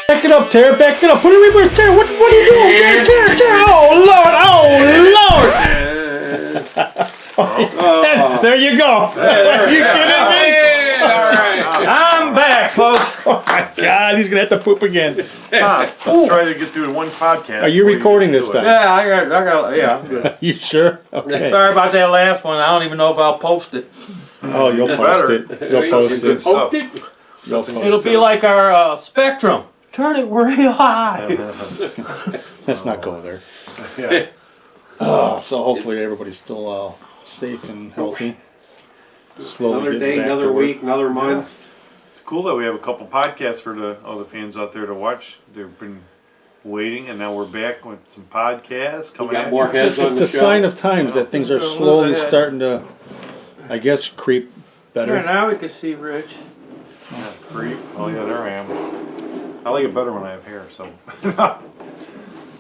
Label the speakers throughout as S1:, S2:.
S1: Back it up, Tara. Back it up. Put it in reverse, Tara. What are you doing? Tara. Oh, Lord. There you go. Are you kidding me?
S2: All right.
S3: I'm back, folks.
S1: Oh, my God. He's going to have to poop again.
S4: Let's try to get through one podcast.
S1: Are you recording this time?
S3: Yeah, I'm good.
S1: You sure? Okay.
S3: Sorry about that last one. I don't even know if I'll post it.
S1: Oh, you'll post it. You'll post it.
S2: Post it.
S1: You'll post
S3: It'll be like our Spectrum. Turn it real high.
S1: Let's not go there.
S4: Yeah.
S1: So hopefully everybody's still safe and healthy. Slowly
S2: Another
S1: getting
S2: day,
S1: back to
S2: another
S1: work.
S2: week, another month.
S4: It's cool that we have a couple podcasts for all the fans out there to watch. They've been waiting, and now we're back with some podcasts
S2: We
S4: coming
S2: got
S4: at
S2: more
S4: you.
S2: heads on
S1: It's
S2: the
S1: a
S2: show.
S1: sign of times that things are slowly starting to, I guess, creep
S3: Here,
S1: better.
S3: now we can see Rich.
S4: Yeah, creep. Oh yeah, there I am. I like it better when I have hair. So,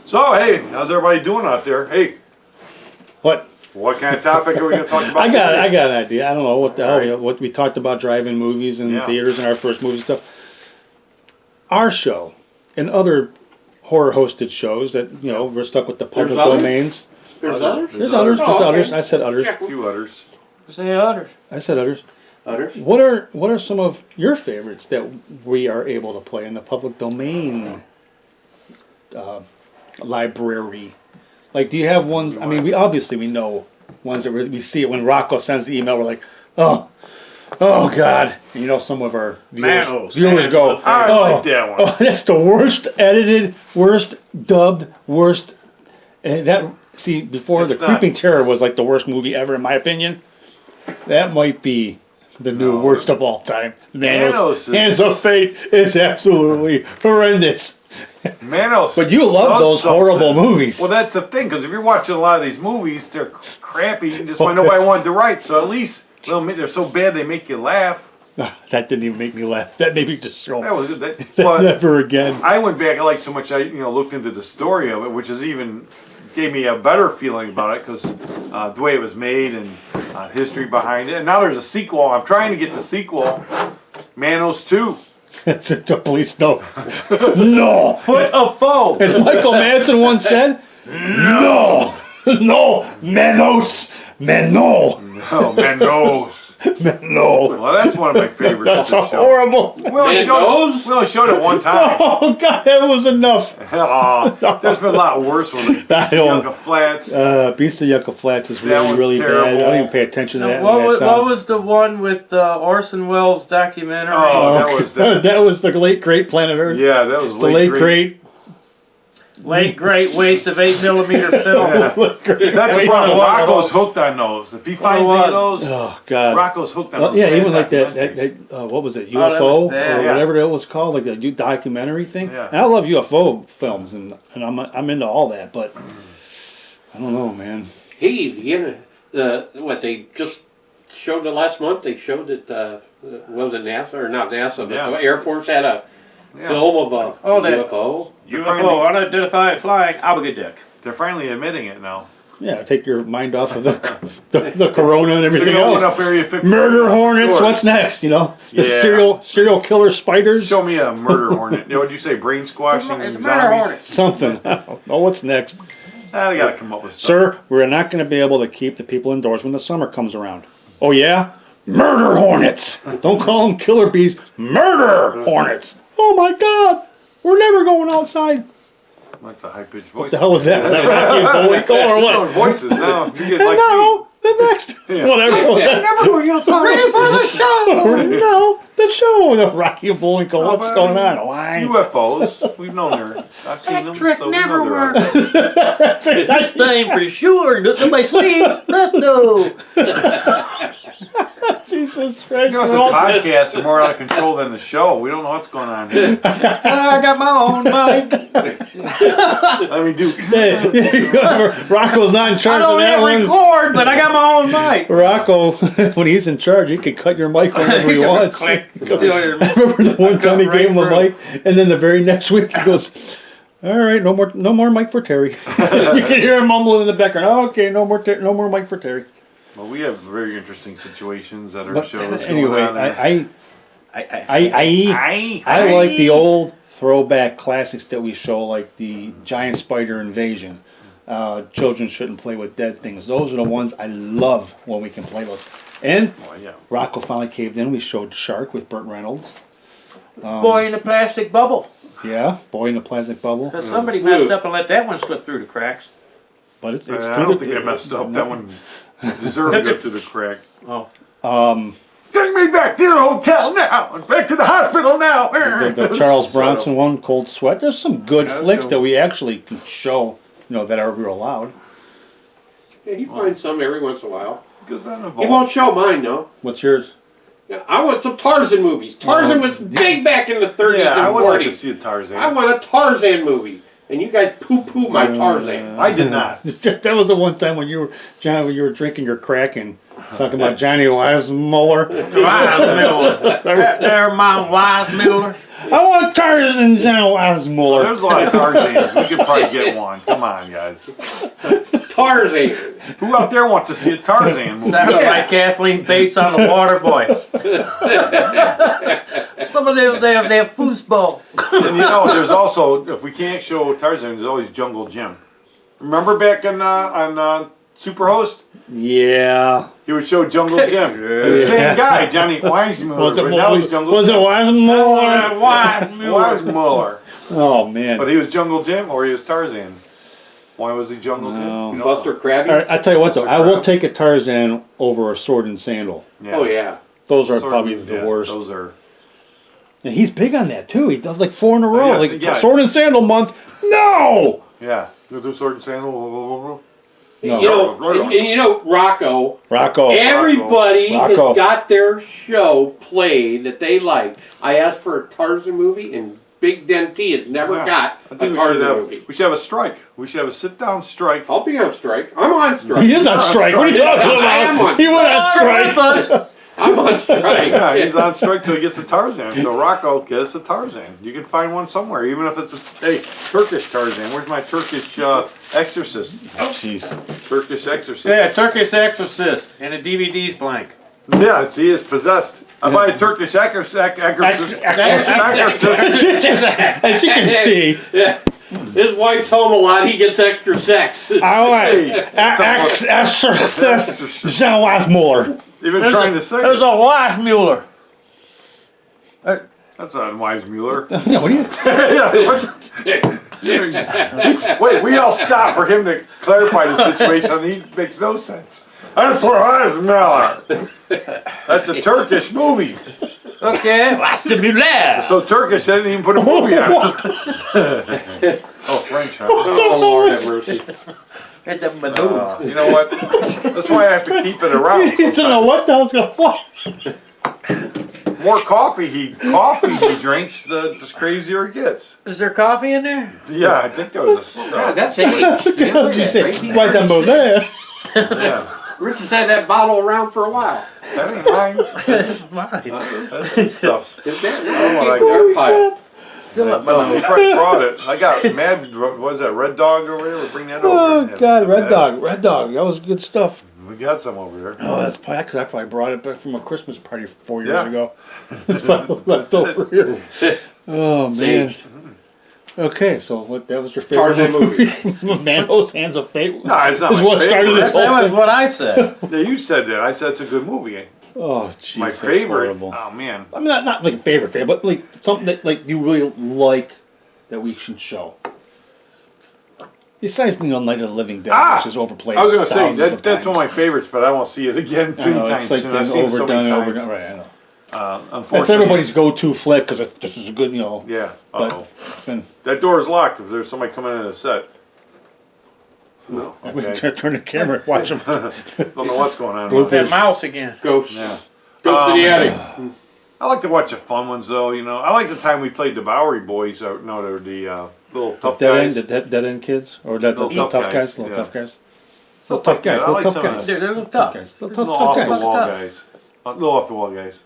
S4: so hey, how's everybody doing out there? Hey, what kind of topic are we gonna talk about?
S1: I got
S4: today?
S1: an idea. I don't know what the hell.
S4: Alright.
S1: What we talked about driving movies and
S4: Yeah.
S1: theaters and our first movie stuff. Our show and other horror hosted shows that we're stuck with the public
S2: There's others?
S1: domains.
S2: There's others?
S1: There's others.
S2: Oh,
S1: There's
S2: okay.
S1: others. I said others.
S4: A few others.
S3: Say others.
S1: I said others.
S2: Others?
S1: What are some of your favorites that we are able to play in the public domain library? Like, do you have ones? I mean, we know ones that we see it when Rocco sends the email. We're like, oh God! And some of our viewers go,
S4: I like that one.
S1: oh, that's the worst edited, worst dubbed, worst. And before
S4: It's
S1: the
S4: not.
S1: Creeping Terror was like the worst movie ever, in my opinion. That might be the new
S4: No.
S1: worst of all time.
S4: Manos is-
S1: Hands of Fate is absolutely horrendous.
S4: Manos.
S1: But you love
S4: does
S1: those
S4: something.
S1: horrible movies.
S4: Well, that's the thing, because if you're watching a lot of these movies, they're crappy. Just why
S1: Oh,
S4: nobody
S1: that's-
S4: wanted to write. So at least they're so bad they make you laugh.
S1: That didn't even make me laugh. That made me just
S4: That
S1: go,
S4: was good. But
S1: never again.
S4: I went back. I liked so much. I looked into the story of it, which is even gave me a better feeling about it because the way it was made and history behind it. And now there's a sequel. I'm trying to get the sequel, Manos 2.
S1: The police know. No.
S3: Foot of foe.
S1: As Michael Madsen once said, no. No. Manos. Mano.
S4: Oh, Manos.
S1: No.
S4: Well, that's one of my favorites.
S1: That's
S4: of the show.
S1: horrible.
S4: We only showed it one time.
S1: Oh, God, that was enough.
S4: There's been a lot worse ones. Like
S1: I don't-
S4: Yucca Flats.
S1: Beast of Yucca Flats is
S4: That
S1: really,
S4: one's
S1: really bad. I
S4: terrible.
S1: don't even pay attention to that.
S3: What
S1: when
S3: was,
S1: that's on.
S3: what was the one with Orson Welles documentary?
S4: Oh, that was the,
S1: That was the late great Planet Earth.
S4: yeah, that was
S1: The late great.
S3: Late great waste of 8mm film.
S4: Yeah. That's the
S3: Wait,
S4: problem.
S3: what-
S4: Rocco's hooked on those. If he finds any of those,
S1: Oh God.
S4: Rocco's hooked on
S1: Well,
S4: those.
S1: yeah,
S4: bad
S1: even like that
S4: documentaries.
S1: what was it,
S3: Oh, that
S1: UFO
S3: was bad.
S1: or
S4: Yeah.
S1: whatever it was called, like a documentary thing.
S4: Yeah.
S1: And I love UFO films, and I'm into all that, but I don't know, man.
S2: What they just showed it last month? They showed that was it NASA or not NASA? But
S4: Yeah.
S2: the Air Force had a
S4: Yeah.
S2: film of a
S3: Oh, that-
S2: UFO.
S3: UFO, unidentified flying alligator.
S4: They're finally admitting it now.
S1: Yeah, take your mind off of the corona and
S4: They're
S1: everything
S4: gonna open
S1: else.
S4: up Area 50.
S1: Murder hornets.
S4: Sure.
S1: What's next? The
S4: Yeah.
S1: serial killer spiders.
S4: Show me a murder hornet. What'd you say? Brain squashing
S3: It's a
S4: zombies?
S3: murder hornet.
S1: Something. I don't know what's next,
S4: They gotta come up with stuff.
S1: sir. We're not going to be able to keep the people indoors when the summer comes around. Oh yeah, murder hornets. Don't call them killer bees. Murder hornets. Oh my God, we're never going outside.
S4: That's a high pitched voice.
S1: What the hell was that? Was that Rocky Bullwinkle or
S4: You're
S1: what?
S4: doing voices now. You get
S1: And
S4: like
S1: now the next,
S4: Yeah.
S1: whatever. Was that?
S4: never going outside.
S3: Ready for the show!
S1: No, the show, the Rocky Bullwinkle. What's
S4: but
S1: going on? Why?
S4: UFOs. We've known her. I've seen them.
S3: Trick
S4: so we
S3: never
S4: know they're
S3: works.
S1: That's
S3: Thing for sure. Nothing by sleep. Let's go.
S1: Jesus Christ.
S4: You know,
S1: we're
S4: some
S1: all-
S4: podcasts are more out of control than the show. We don't know what's going on here.
S3: I got my own mic.
S4: I mean, dude.
S1: Rocco's not in
S3: I
S1: charge of
S3: don't
S1: that
S3: hit
S1: one.
S3: record, but I got my own mic.
S1: Rocco, when he's in charge, he can cut your mic whenever he wants.
S3: Click. Steal your
S1: Remember the one time he
S3: Cut right
S1: gave him a
S3: through.
S1: mic, and then the very next week he goes, "All right, no more mic for Terry." You can hear him mumbling in the background. Oh, okay, no more mic for Terry.
S4: Well, we have very interesting situations that our
S1: But
S4: shows
S1: anyway,
S4: going on.
S1: I like the old throwback classics that we show, like the Giant Spider Invasion. Children Shouldn't Play with Dead Things. Those are the ones I love when we can play those. And Rocco finally caved in. We showed Shark with Burt Reynolds.
S3: Boy in the plastic bubble.
S1: Yeah, Boy in the Plastic Bubble.
S3: Because somebody messed up and let that one slip through the cracks.
S1: But it's
S4: I don't think I messed up. That one deserved to go through the crack.
S3: Oh.
S4: Take me back to the hotel now, and back to the hospital now.
S1: The Charles Bronson one, Cold Sweat. There's some good flicks
S4: good.
S1: that we actually can show, that are allowed.
S2: Yeah, you find some every once in a while.
S4: Because that
S2: He
S4: involved.
S2: won't show mine, though.
S1: What's yours?
S2: Yeah, I want some Tarzan movies. Tarzan was big back in the 30s
S4: Yeah, I
S2: and
S4: would like to
S2: 40s.
S4: see a Tarzan.
S2: I want a Tarzan movie. And you guys poo-poo my Tarzan.
S4: I did not.
S1: That was the one time when you were, John, when you were drinking your crack and talking about Johnny Weissmuller.
S3: Weissmuller. There, Mom Weissmuller.
S1: I want Tarzan John Weissmuller.
S4: There's a lot of Tarzans. We could probably get one. Come on, guys.
S2: Tarzan.
S4: Who out there wants to see a Tarzan movie?
S3: Sounded like Kathleen Bates on The Water Boy. Some of them, they have foosball.
S4: And there's also, if we can't show Tarzan, there's always Jungle Jim. Remember back on Superhost?
S1: Yeah.
S4: He would show Jungle Jim. The same guy, Johnny Weissmuller. But now he's Jungle
S1: Was it
S4: Jim.
S1: Weissmuller?
S4: Weissmuller.
S1: Oh, man.
S4: But he was Jungle Jim or he was Tarzan? Why was he Jungle Jim?
S1: No.
S4: You know?
S2: Buster Crabbe.
S1: All right, I tell you what, though.
S4: Mr.
S1: I will
S4: Crab.
S1: take a Tarzan over a Sword and Sandal.
S4: Yeah.
S2: Oh, yeah.
S1: Those are
S4: Sword-
S1: probably the
S4: yeah,
S1: worst.
S4: Those are.
S1: And he's big on that, too. He does like 4 in a row.
S4: Yeah,
S1: like
S4: yeah.
S1: Sword and Sandal month. No!
S4: Yeah. You do Sword and Sandal.
S1: No.
S2: Rocco.
S1: Rocco.
S2: Everybody
S1: Rocco.
S2: has got their show played that they like. I asked for a Tarzan movie, and Big Den T has never
S4: Yeah.
S2: got
S4: I
S2: a
S4: think
S2: Tarzan movie.
S4: we should have a strike. We should have a sit-down strike.
S2: I'll be on strike. I'm on strike.
S1: He is on strike. What are you talking
S2: I am
S1: about?
S2: on
S1: He went on strike.
S2: I'm on strike.
S4: Yeah, he's on strike till he gets a Tarzan. So Rocco, get us a Tarzan. You can find one somewhere, even if it's a Turkish Tarzan. Where's my Turkish exorcist?
S1: Oh, jeez.
S4: Turkish exorcist.
S3: Yeah, Turkish Exorcist. And the DVD's blank.
S4: Yeah, he is possessed. I buy a Turkish exorcist.
S1: As you can see,
S2: Yeah. His wife's home a lot. He gets extra sex.
S1: all right. Extraaa-Sexz, John Weissmuller.
S4: Even trying to say
S3: There's
S4: it.
S3: a Weissmuller.
S4: That's not Weissmuller.
S1: Yeah, what are you?
S4: Wait, we all stop for him to clarify the situation. And he makes no sense. That's for Weissmuller. That's a Turkish movie.
S3: Okay, Weissmuller.
S4: So Turkish, they didn't even put a movie on it. Oh, French, huh?
S2: Oh, Lord have mercy.
S3: Hit them maneuvers.
S4: You know what? That's why I have to keep it around.
S1: You don't know what the hell's gonna fly.
S4: More coffee he drinks, the crazier it gets.
S3: Is there coffee in there?
S4: Yeah, I think there was a.
S2: God, that's age.
S1: What the hell did you say? Weissmuller.
S4: Yeah,
S2: Rich has had that bottle around for a while.
S4: that ain't mine.
S3: It's mine.
S4: That's some stuff.
S2: Is that?
S4: don't know what I
S2: Their pile.
S3: Still up my
S4: No, he
S3: nose.
S4: probably brought it. I got mad. What was that? Red Dog over there. We'll bring that over.
S1: Oh
S4: and have
S1: God,
S4: some
S1: Red
S4: of
S1: Dog, Red Dog. That was good stuff.
S4: that. We got some over there.
S1: Oh, that's probably because I probably brought it back from a Christmas party 4 years
S4: Yeah.
S1: ago. It's probably left over here. Oh man. Okay, so what? That was your favorite
S2: Tarzan movie.
S1: Manho's Hands of Fate.
S4: No, it's not
S1: Is
S4: my
S1: what started
S4: favorite.
S1: this
S3: That
S1: whole
S3: was
S1: thing.
S3: what I said.
S4: Yeah, you said that. I said it's a good movie.
S1: Oh, jeez,
S4: My
S1: that's
S4: favorite.
S1: horrible.
S4: Oh man.
S1: I mean, not like favorite, but like something that like you really like that we should show. Besides, Night of the Living Dead, which is overplayed.
S4: I was going to say
S1: thousands of
S4: that's one of my
S1: times.
S4: favorites, but I won't see it again
S1: I
S4: too
S1: know,
S4: many times.
S1: it's like
S4: soon.
S1: been
S4: I've seen it so
S1: overdone
S4: many
S1: and
S4: times.
S1: overdone. Right, I know.
S4: Unfortunately,
S1: That's everybody's go-to flick because this is a good,
S4: Yeah.
S1: But
S4: Uh-oh.
S1: it's been.
S4: That door is locked. If there's somebody coming in the set,
S2: No.
S1: We
S4: Okay.
S1: can turn the camera, watch them.
S4: don't know what's going on.
S1: Bloopers.
S3: That mouse again.
S2: Ghost.
S4: Yeah.
S2: Ghost of the Attic.
S4: I like to watch the fun ones though. I like the time we played the Bowery Boys. They're the little tough guys.
S1: Dead end kids, or the
S4: Little
S1: tough
S4: tough
S1: guys,
S4: guys,
S1: little
S4: yeah.
S1: tough guys,
S4: Little
S1: little tough guys,
S4: I
S1: little
S4: like
S1: tough
S4: some of
S1: guys,
S3: They're a little
S1: tough
S3: tough.
S1: guys, little
S4: Little
S1: tough
S4: off the
S1: guys.
S4: wall
S3: Tough.
S4: guys. Little off the wall guys.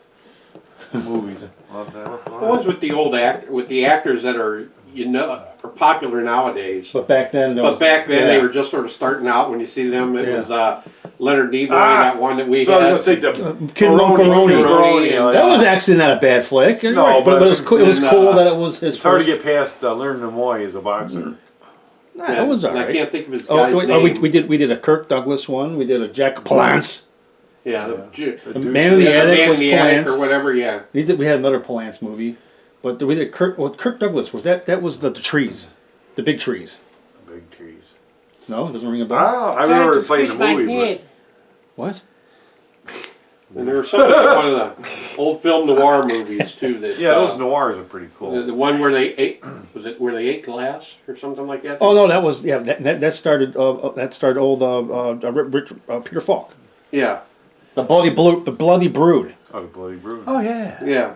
S4: Movies.
S2: The ones with the with the actors that are are popular nowadays.
S1: But back then,
S2: But back then they were just sort of starting out. When you see them, it was Leonard Nimoy,
S4: Ah,
S2: that one that we
S4: So I
S2: had.
S4: was gonna say the
S1: Kid
S4: Baroni,
S2: yeah.
S1: That was actually not a bad flick. You're
S4: No,
S1: right, but it was cool. It was
S2: and,
S1: cool that it was his
S4: It's hard to
S1: first.
S4: get past Leonard Nimoy as a boxer.
S1: Nah, it was
S2: And I
S1: alright.
S2: can't think of his
S1: Oh,
S2: guy's name.
S1: we did a Kirk Douglas one. We did a Jack Palance.
S2: Yeah,
S1: The Man in the Attic
S2: Man
S1: was
S2: in the Attic or
S1: Palance.
S2: whatever. Yeah.
S1: We had another Palance movie, but we did Kirk Douglas was that was the trees, the big trees.
S4: Big trees.
S1: No, it doesn't ring a bell.
S4: Oh, I remember playing the movie.
S1: What?
S2: And there was something like one of the old film noir movies too. That
S4: Yeah, those noirs are pretty cool.
S2: the one where they ate where they ate glass or something like that.
S1: Oh no, that was that started old Peter Falk.
S2: Yeah,
S1: The Bloody Brood.
S4: Oh, the Bloody Brood.
S3: Oh yeah.
S2: yeah.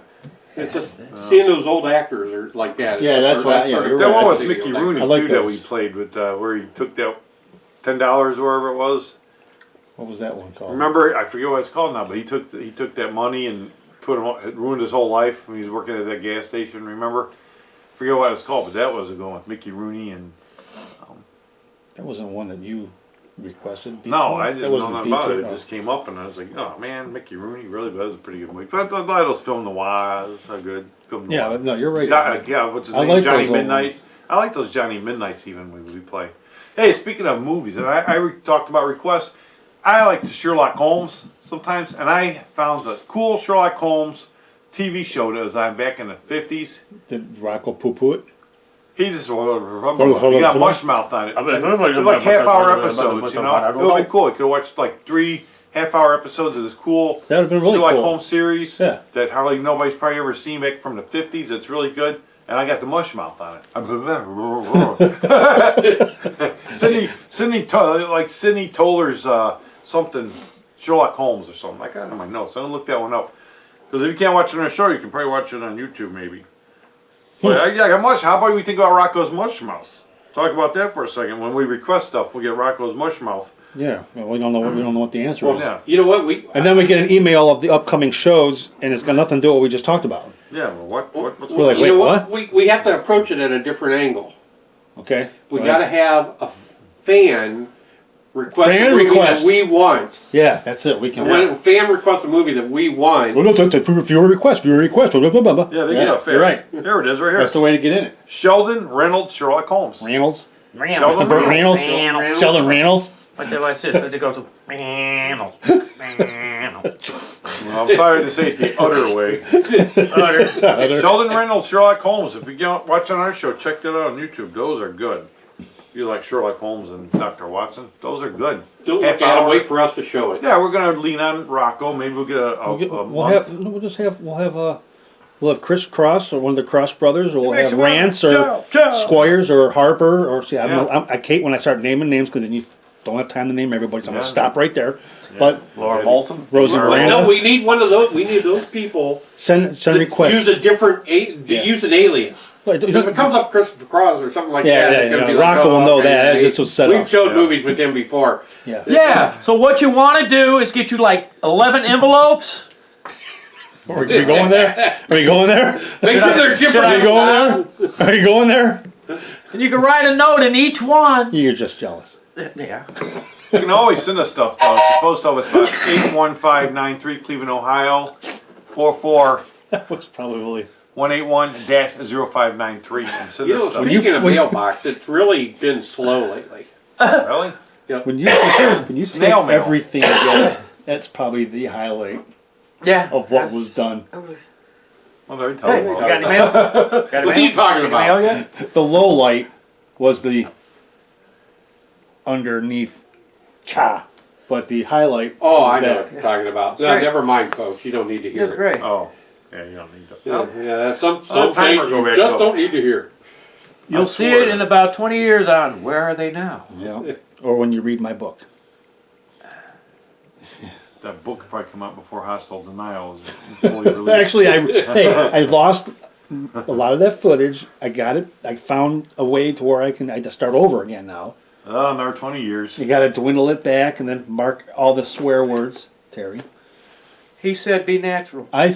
S2: It's just seeing those old actors are like that.
S1: Yeah, that's why- yeah, you're
S4: That
S1: right.
S4: one with Mickey Rooney
S1: I like
S4: too that
S1: those.
S4: we played with, where he took that $10 or wherever it was.
S1: What was that one called?
S4: Remember, I forget what it's called now, but he took that money and it ruined his whole life when he was working at that gas station. Remember? Forget what it's called, but that was a good one with Mickey Rooney and.
S1: That wasn't one that you requested.
S4: No,
S1: Detour?
S4: I
S1: That
S4: didn't know
S1: wasn't
S4: nothing about it.
S1: Detour,
S4: It just came up, and I was like, "Oh man, Mickey Rooney really was a pretty good movie." But a lot of those film noirs are good. Film
S1: Yeah,
S4: noir.
S1: but no, you're right.
S4: Yeah, what's his
S1: I
S4: name?
S1: like
S4: Johnny
S1: those old
S4: Midnight.
S1: ones.
S4: I like those Johnny Midnights even when we play. Hey, speaking of movies, and I talked about requests. I like the Sherlock Holmes sometimes, and I found the cool Sherlock Holmes TV show that was on back in the 50s.
S1: Did Rocco poo-poo it?
S4: He just he
S1: hold
S4: got
S1: on.
S4: mush mouth on it. It was like half-hour episodes, you know. It would have been cool. You could have watched like 3 half-hour episodes of this cool
S1: That would have been really
S4: Sherlock
S1: cool.
S4: Holmes series
S1: Yeah.
S4: that hardly nobody's probably ever seen back from the 50s. It's really good. And I got the mush mouth on it. Sidney Toller's something, Sherlock Holmes or something. I got it in my notes. I'm going to look that one up. Because if you can't watch it on a show, you can probably watch it on YouTube maybe. But I got mush. How about we think about Rocco's Mush Mouth? Talk about that for a second. When we request stuff, we'll get Rocco's Mush Mouth.
S1: Yeah, well, we don't know what the answer is.
S4: Yeah.
S2: You know what
S1: And then we get an email of the upcoming shows, and it's got nothing to do with what we just talked about.
S4: Yeah, well, what's
S1: We're like,
S2: you
S1: wait,
S2: know
S1: what?
S2: We have to approach it at a different angle.
S1: Okay.
S2: We
S1: go
S2: got to
S1: ahead.
S2: have a fan request
S1: Fan
S2: a movie
S1: request.
S2: that we want.
S1: Yeah, that's it. We can.
S2: And when a fan requests a movie that we want,
S1: Well, no, viewer request. Blah, blah, blah, blah.
S4: Yeah, they get up fast.
S1: You're right.
S4: Here it is, right here.
S1: That's the way to get in it.
S4: Sheldon Reynolds, Sherlock Holmes.
S1: Reynolds.
S4: Sheldon
S1: Burt
S4: Reynolds.
S1: Reynolds. Sheldon Reynolds.
S3: What's this? Let's go to Reynolds. Reynolds.
S4: Well, I'm sorry to say it the other way. Sheldon Reynolds, Sherlock Holmes. If you get watch on our show, check that out on YouTube. Those are good. If you like Sherlock Holmes and Dr. Watson, those are good.
S2: don't
S4: Half
S2: look at it,
S4: hour.
S2: wait for us to show it.
S4: Yeah, we're gonna lean on Rocco. Maybe we'll get a
S1: We'll have Chris Cross or one of the Cross brothers, or we'll
S4: Makes
S1: have
S4: it work.
S1: Rance or
S3: Joe.
S1: Squires or Harper or see.
S4: Yeah.
S1: I Kate when I start naming names because then you don't have time to name everybody. So I'm
S4: Yeah.
S1: gonna stop right there. But
S3: Laura Molson.
S1: Rosie
S2: No,
S1: Miranda,
S2: we need one of those. We need those people
S1: send
S2: to
S1: requests.
S2: use a different,
S1: Yeah.
S2: use an alias.
S1: Like,
S2: If it comes up Christopher Cross or something like
S1: Yeah,
S2: that,
S1: yeah,
S2: it's going to
S1: yeah.
S2: be like,
S1: Rocco will know
S2: okay,
S1: that.
S2: yeah,
S1: This was set
S2: We've
S1: up.
S2: showed
S4: Yeah.
S2: movies with him before.
S1: Yeah.
S3: Yeah. So what you want to do is get you like 11 envelopes.
S1: Are we going there? Are we going there?
S2: Make sure they're different.
S1: Are you going there? Are you going there?
S3: And you can write a note in each one.
S1: You're just jealous.
S3: Yeah.
S4: You can always send us stuff though. The post office box 81593 Cleveland, Ohio 44
S1: That was probably.
S4: 181-0593 and send
S2: You
S4: us
S2: know,
S4: stuff.
S2: speaking of mailbox, it's really been slow lately.
S4: Really?
S1: When you take
S4: Snail mail.
S1: everything together, that's probably the highlight
S3: Yeah.
S1: of what was done.
S4: Well, there you
S3: Hey,
S4: go.
S3: you got any mail? Got any
S2: What are you talking
S3: Any mail
S2: about?
S3: yet?
S1: The low light was the underneath cha, but the highlight.
S2: Oh, I
S1: was
S2: know
S1: that.
S2: what you're talking about. No,
S3: Great.
S2: never mind, folks. You don't need to hear
S3: That's
S2: it.
S3: great.
S4: Oh, yeah, you don't need to.
S2: Yeah, some
S4: timer
S2: things
S4: go
S2: you
S4: back
S2: just
S4: up.
S2: don't need to hear.
S3: You'll see it in about 20 years on Where Are They Now?
S1: Yeah. Or when you read my book.
S4: That book could probably come out before Hostile Denial is fully released.
S1: Actually, I lost a lot of that footage. I got it. I found a way to where I had to start over again now.
S4: Oh, another 20 years.
S1: You got to dwindle it back and then mark all the swear words, Terry.
S3: He said, be natural.
S1: I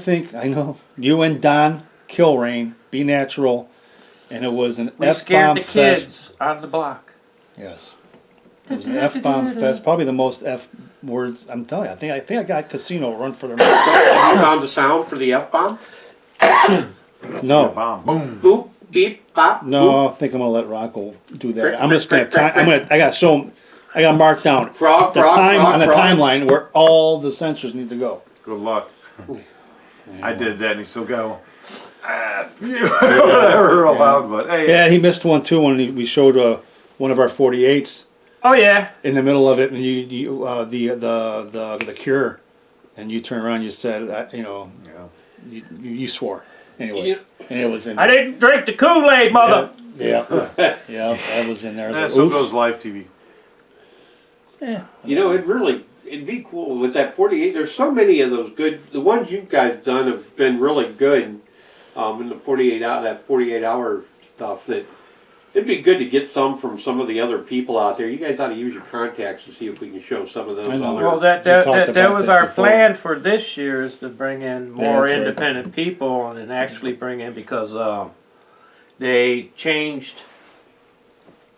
S1: know you and Don Kilrain, Be Natural, and it was an
S3: We
S1: F-bomb
S3: scared the
S1: fest.
S3: kids on the block.
S1: Yes. It was an F-bomb fest, probably the most words. I'm telling you, I think I got Casino run for their money.
S2: Have you found the sound for the F-bomb?
S1: No,
S4: Bomb. Boom.
S2: Boop, beep, bop,
S1: no, I think I'm gonna let Rocco do
S2: Frick,
S1: that. I'm just gonna
S2: frick, frick,
S1: time. I got to show him. I got to mark down
S2: Frog,
S1: the
S2: frog,
S1: time
S2: frog,
S1: on the
S2: frog.
S1: timeline where all the sensors need to go.
S4: Good luck. I did that and he still got whatever allowed, but hey.
S1: Yeah, he missed one too when we showed one of our 48s
S3: Oh yeah.
S1: in the middle of it, and the Cure, and you turned around, and you said, you swore anyway,
S2: You-
S1: and it was in.
S3: I didn't drink the Kool-Aid, mother.
S1: Yeah, that was in there. I
S4: Yeah,
S1: was
S4: so
S1: like,
S4: goes
S1: oops.
S4: live TV.
S1: Yeah.
S2: You know, it'd be cool with that 48. There's so many of those good. The ones you guys done have been really good. In the 48-hour stuff, that it'd be good to get some from some of the other people out there. You guys ought to use your contacts to see if we can show some of those
S1: I know.
S2: other.
S3: Well,
S1: We talked
S3: that
S1: about
S3: was
S1: that
S3: our
S1: before.
S3: plan for this year, is to bring in more
S1: that's right.
S3: independent people and actually bring in, because they changed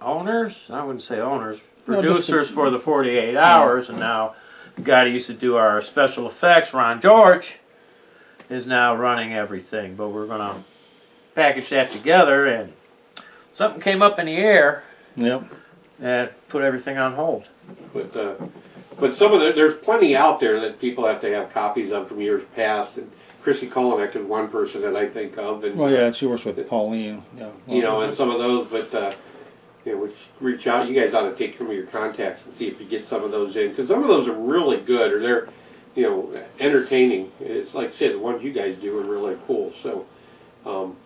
S3: owners. I wouldn't say owners,
S1: No, just
S3: producers for the 48 hours, and now the guy that used to do our special effects, Ron George, is now running everything. But we're gonna package that together, and something came up in the air
S1: Yep.
S3: that put everything on hold.
S2: But some of there's plenty out there that people have to have copies of from years past. And Chrissy Kolonek is one person that I think of. And
S1: Well, yeah, she works with Pauline. Yeah.
S2: you know, and some of those, but which reach out. You guys ought to take some of your contacts and see if you get some of those in, because some of those are really good, or they're, entertaining. It's like I said, the ones you guys do are really cool. So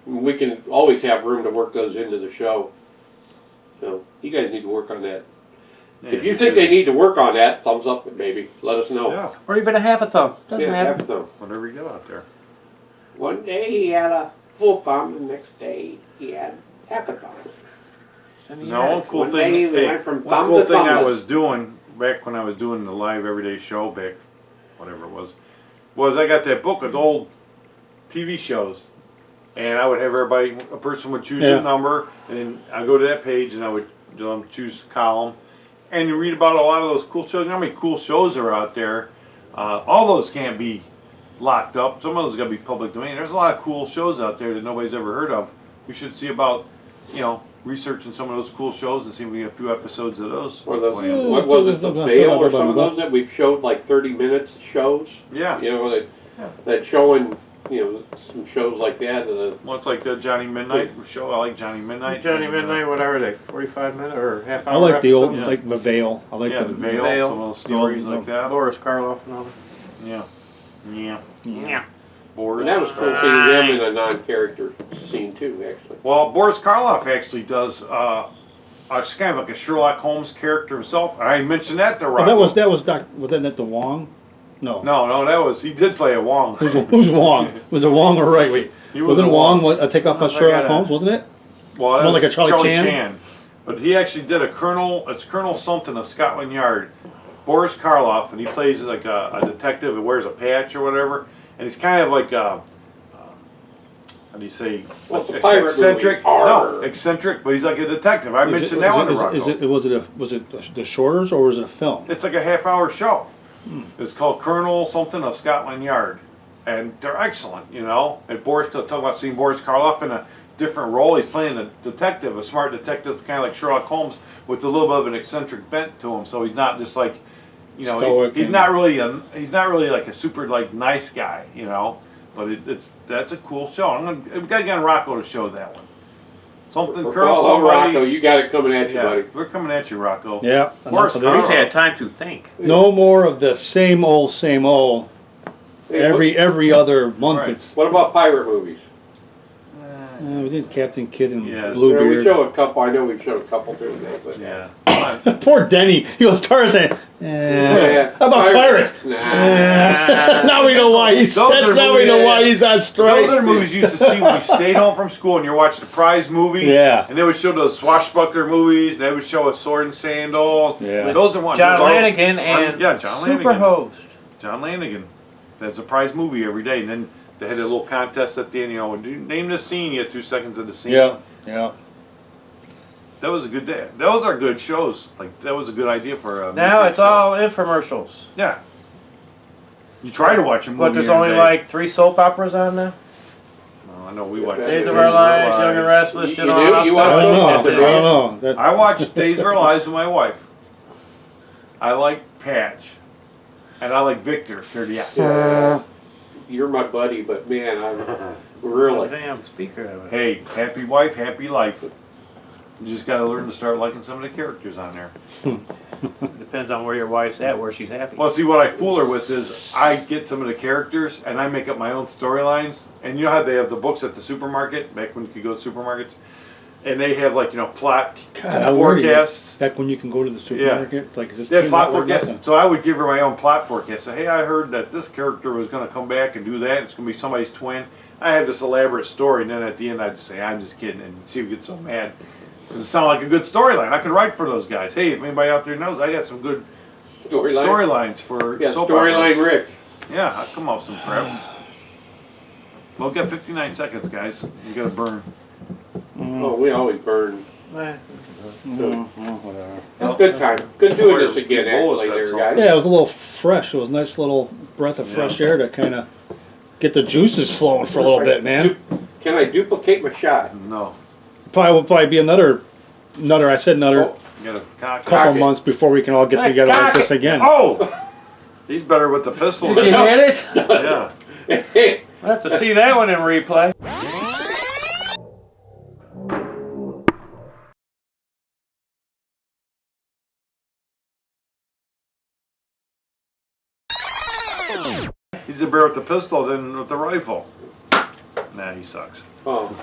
S2: we can always have room to work those into the show. So you guys need to work on that.
S4: Yeah,
S2: If you think they need to work on that, thumbs up, maybe. Let us know.
S4: Yeah,
S3: Or even a half a thumb. Doesn't matter.
S2: half a thumb.
S4: whatever you got out there.
S2: One day he had a full thumb, and the next day he had half a thumb.
S4: No, cool
S2: One
S4: thing.
S2: day we
S4: Hey,
S2: went from
S4: one
S2: thumb
S4: cool
S2: to
S4: thing I
S2: thumbless.
S4: was doing back when I was doing the live everyday show back, whatever it was I got that book with old TV shows, and I would have everybody. A person would choose
S1: Yeah.
S4: a number, and then I go to that page, and I would choose a column, and you read about a lot of those cool shows. You know how many cool shows are out there? All those can't be locked up. Some of those got to be public domain. There's a lot of cool shows out there that nobody's ever heard of. We should see about, researching some of those cool shows and see if we get a few episodes of those.
S2: Or those,
S4: planned.
S2: what was it, The Veil, or some of those that we've showed like 30 minutes shows?
S4: Yeah.
S2: That showing, some shows like that.
S4: Well, it's like the Johnny Midnight show. I like Johnny Midnight.
S3: Johnny
S4: And,
S3: Midnight, whatever they, 45-minute or half hour.
S1: I like the old,
S3: episodes.
S1: it's like the Veil. I like
S4: Yeah,
S1: the
S4: the Veil,
S3: Veil.
S4: some of those stories
S1: The old-
S4: like that.
S3: Boris Karloff and all that.
S4: Yeah. Yeah.
S3: Yeah.
S4: Boris.
S2: And that was cool seeing them in a non-character scene too, actually.
S4: Well, Boris Karloff actually does, it's kind of like a Sherlock Holmes character himself. I mentioned that to
S1: Oh,
S4: Rob.
S1: was that the Wong? No.
S4: No, he did play a Wong.
S1: Who's Wong? Was it Wong or right? Wait.
S4: He was
S1: Wasn't
S4: a
S1: Wong
S4: Wong.
S1: a takeoff
S3: I
S1: of Sherlock
S3: gotta-
S1: Holmes, wasn't it?
S4: Well, that
S1: More
S4: was
S1: like a Charlie Chan?
S4: But he actually did a Colonel, it's Colonel something of Scotland Yard. Boris Karloff, and he plays like a detective who wears a patch or whatever. And he's kind of like how do you say?
S2: Well, it's a pirate
S4: eccentric.
S2: movie.
S4: No,
S2: Arr.
S4: eccentric, but he's like a detective. I mentioned that one to Rocco.
S1: Was it the Shorters or was it a film?
S4: It's like a half-hour show. It's called Colonel something of Scotland Yard, and they're excellent, And Boris, talk about seeing Boris Karloff in a different role. He's playing a detective, a smart detective, kind of like Sherlock Holmes, with a little bit of an eccentric bent to him. So he's not just like,
S1: Stoic
S4: he's
S1: and-
S4: not really like a super like nice guy, But that's a cool show. We gotta get Rocco to show that one. Something Colonel
S2: Oh, Rocco,
S4: somebody.
S2: you got it coming at you,
S4: Yeah,
S2: buddy.
S4: we're coming at you, Rocco.
S1: Yeah.
S4: Boris
S1: enough of
S3: He's
S1: this.
S4: Karloff.
S3: had time to think.
S1: No more of the same old, same old.
S2: Hey,
S1: Every other month
S4: Right.
S1: it's.
S2: What about pirate movies?
S1: We did Captain Kidd and
S4: Yeah.
S2: We
S1: Bluebeard.
S2: show a couple. I know we've shown a couple today, but
S4: Yeah.
S1: Poor Denny. He goes Tarzan.
S2: Yeah.
S1: How about pirates?
S2: Nah.
S1: Now we know why he's.
S4: Those are
S1: Now we know why he's on strike.
S4: Those are movies you used to see when you stayed home from school and you watched the prize movie.
S1: Yeah.
S4: And they would show those swashbuckler movies. And they would show a sword and sandal.
S1: Yeah.
S4: Those are ones.
S3: John
S4: those are-
S3: Lanigan and
S4: yeah, John Lanigan.
S3: Superhost.
S4: John Lanigan. That's a prize movie every day. And then they had a little contest at the end. Name the scene. You had 2 seconds of the scene.
S1: Yeah. Yeah.
S4: That was a good day. Those are good shows. Like that was a good idea for a
S3: Now
S4: midweek
S3: it's
S4: show.
S3: all infomercials.
S4: Yeah. You try to watch a movie.
S3: But there's
S4: every
S3: only
S4: day.
S3: like 3 soap operas on now.
S4: Oh, I know we watch
S3: Days of Our Lives, Young and Restless,
S2: You
S3: General
S2: do? You
S1: I
S3: Hospital.
S2: watch
S1: don't know.
S3: That's
S1: I
S3: it.
S1: don't know. That,
S4: I watch Days of Our Lives with my wife. I like Patch. And I like Victor.
S2: Yeah. You're my buddy, but man, I'm really.
S3: Damn speaker of it.
S4: Hey, happy wife, happy life. You just gotta learn to start liking some of the characters on there.
S3: Depends on where your wife's at, where she's happy.
S4: Well, see, what I fool her with is I get some of the characters and I make up my own storylines. And you know how they have the books at the supermarket, back when you could go to supermarkets? And they have, like, you know, plot
S1: God, how weird it is.
S4: forecasts.
S1: Back when you can go to the supermarket, it's like just
S4: Yeah,
S1: came
S4: plot
S1: out with
S4: forecasts.
S1: nothing.
S4: So I would give her my own plot forecast. So, hey, I heard that this character was going to come back and do that. It's going to be somebody's twin. I have this elaborate story. And then at the end, I'd just say, I'm just kidding. And she would get so mad. Because it sounded like a good storyline. I could write for those guys. Hey, if anybody out there knows, I got some good storylines for
S2: Yeah,
S4: soap
S2: storyline
S4: operas.
S2: Rick.
S4: Yeah, I'll come off some crap. Well, we got 59 seconds, guys. You got to burn.
S2: Oh, we always burn.
S3: Eh.
S1: Whatever.
S2: It's a good time. Good doing
S4: Fire
S2: this
S4: a few
S2: again,
S4: bullets,
S2: actually,
S4: that's
S2: there,
S4: all.
S2: guys.
S1: Yeah, it was a little fresh. It was a nice little breath of fresh air to kind of get the juices flowing for a little bit, man.
S2: Can I duplicate my shot?
S4: No.
S1: Will probably be another. I said another
S2: Oh,
S4: You got to cock it.
S1: couple
S2: it.
S1: months before we can all get
S3: Hey,
S1: together like
S3: cock
S1: this
S3: it.
S1: again.
S4: Oh! He's better with the pistol.
S3: Did you hit it?
S4: Yeah.
S3: I'll have to see that one in replay.
S4: He's a bear with the pistol than with the rifle. Nah, he sucks.
S2: Oh,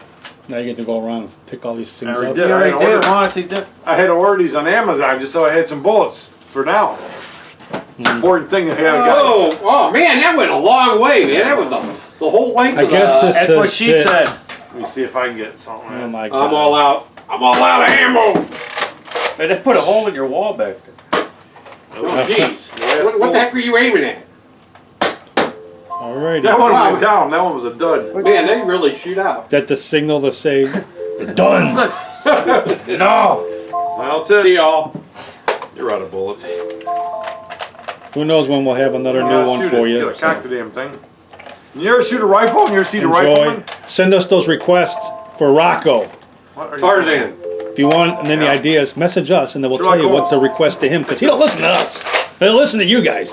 S1: Now you get to go around and pick all these things
S4: I already
S1: up.
S4: did.
S3: You already
S4: I
S3: did
S4: ordered-
S3: it once. He did.
S4: I had to order these on Amazon just so I had some bullets for now. Important thing to have a guy.
S2: oh, man, that went a long way, man. That was the whole length
S1: I
S2: of
S1: guess
S2: the...
S1: this
S3: That's what
S1: says
S3: she
S1: sit.
S3: said.
S4: Let me see if I can get something.
S1: Oh my god.
S2: I'm all out. I'm all out of ammo.
S3: Hey, they put a hole in your wall back there.
S2: Oh, jeez. What the heck were you aiming at?
S1: Alrighty.
S4: That one
S2: Wow.
S4: went down. That one was a dud.
S2: Man, they really shoot out.
S1: That the signal to say done.
S3: No.
S4: Well, that's it.
S2: See y'all.
S4: You're out of bullets.
S1: Who knows when we'll have another new one
S4: Shoot
S1: for
S4: it.
S1: you.
S4: You gotta cock the damn thing. You ever shoot a rifle and you ever see the
S1: Enjoy.
S4: rifleman?
S1: Send us those requests for Rocco.
S4: What are you-
S2: Tarzan.
S1: If you want any
S4: Yeah.
S1: ideas, message us and then we'll
S4: Sherlock
S1: tell you what
S4: Holmes.
S1: to request to him because he don't listen to us. He'll listen to you guys.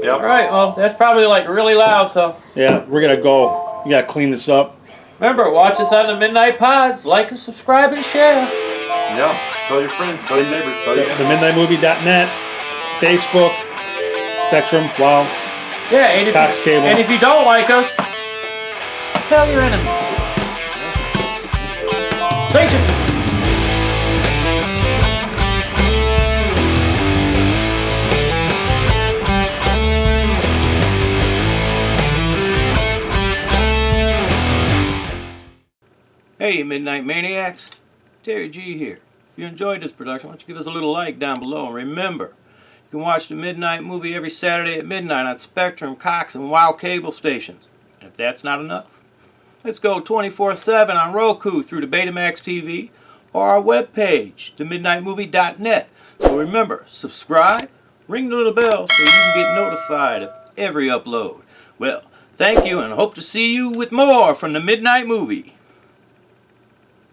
S4: Yep.
S3: All right. Well, that's probably like really loud. So
S1: Yeah, we're gonna go. You gotta clean this up.
S3: remember, watch us on the Midnight Pods. Like and subscribe and share.
S4: Yep. Tell your friends. Tell your neighbors. Tell your
S1: TheMidnightMovie.net, Facebook, Spectrum, Wow,
S3: Yeah. And if
S1: COX Cable.
S3: And if you don't like us, tell your enemies. Thank you. Hey, Midnight Maniacs. Terry G here. If you enjoyed this production, why don't you give us a little like down below. And remember, you can watch the Midnight Movie every Saturday at midnight on Spectrum, Cox, and WOW cable stations. And if that's not enough, let's go 24/7 on Roku through the Betamax TV or our webpage, themidnightmovie.net. So remember, subscribe, ring the little bell so you can get notified of every upload. Well, thank you and hope to see you with more from the Midnight Movie.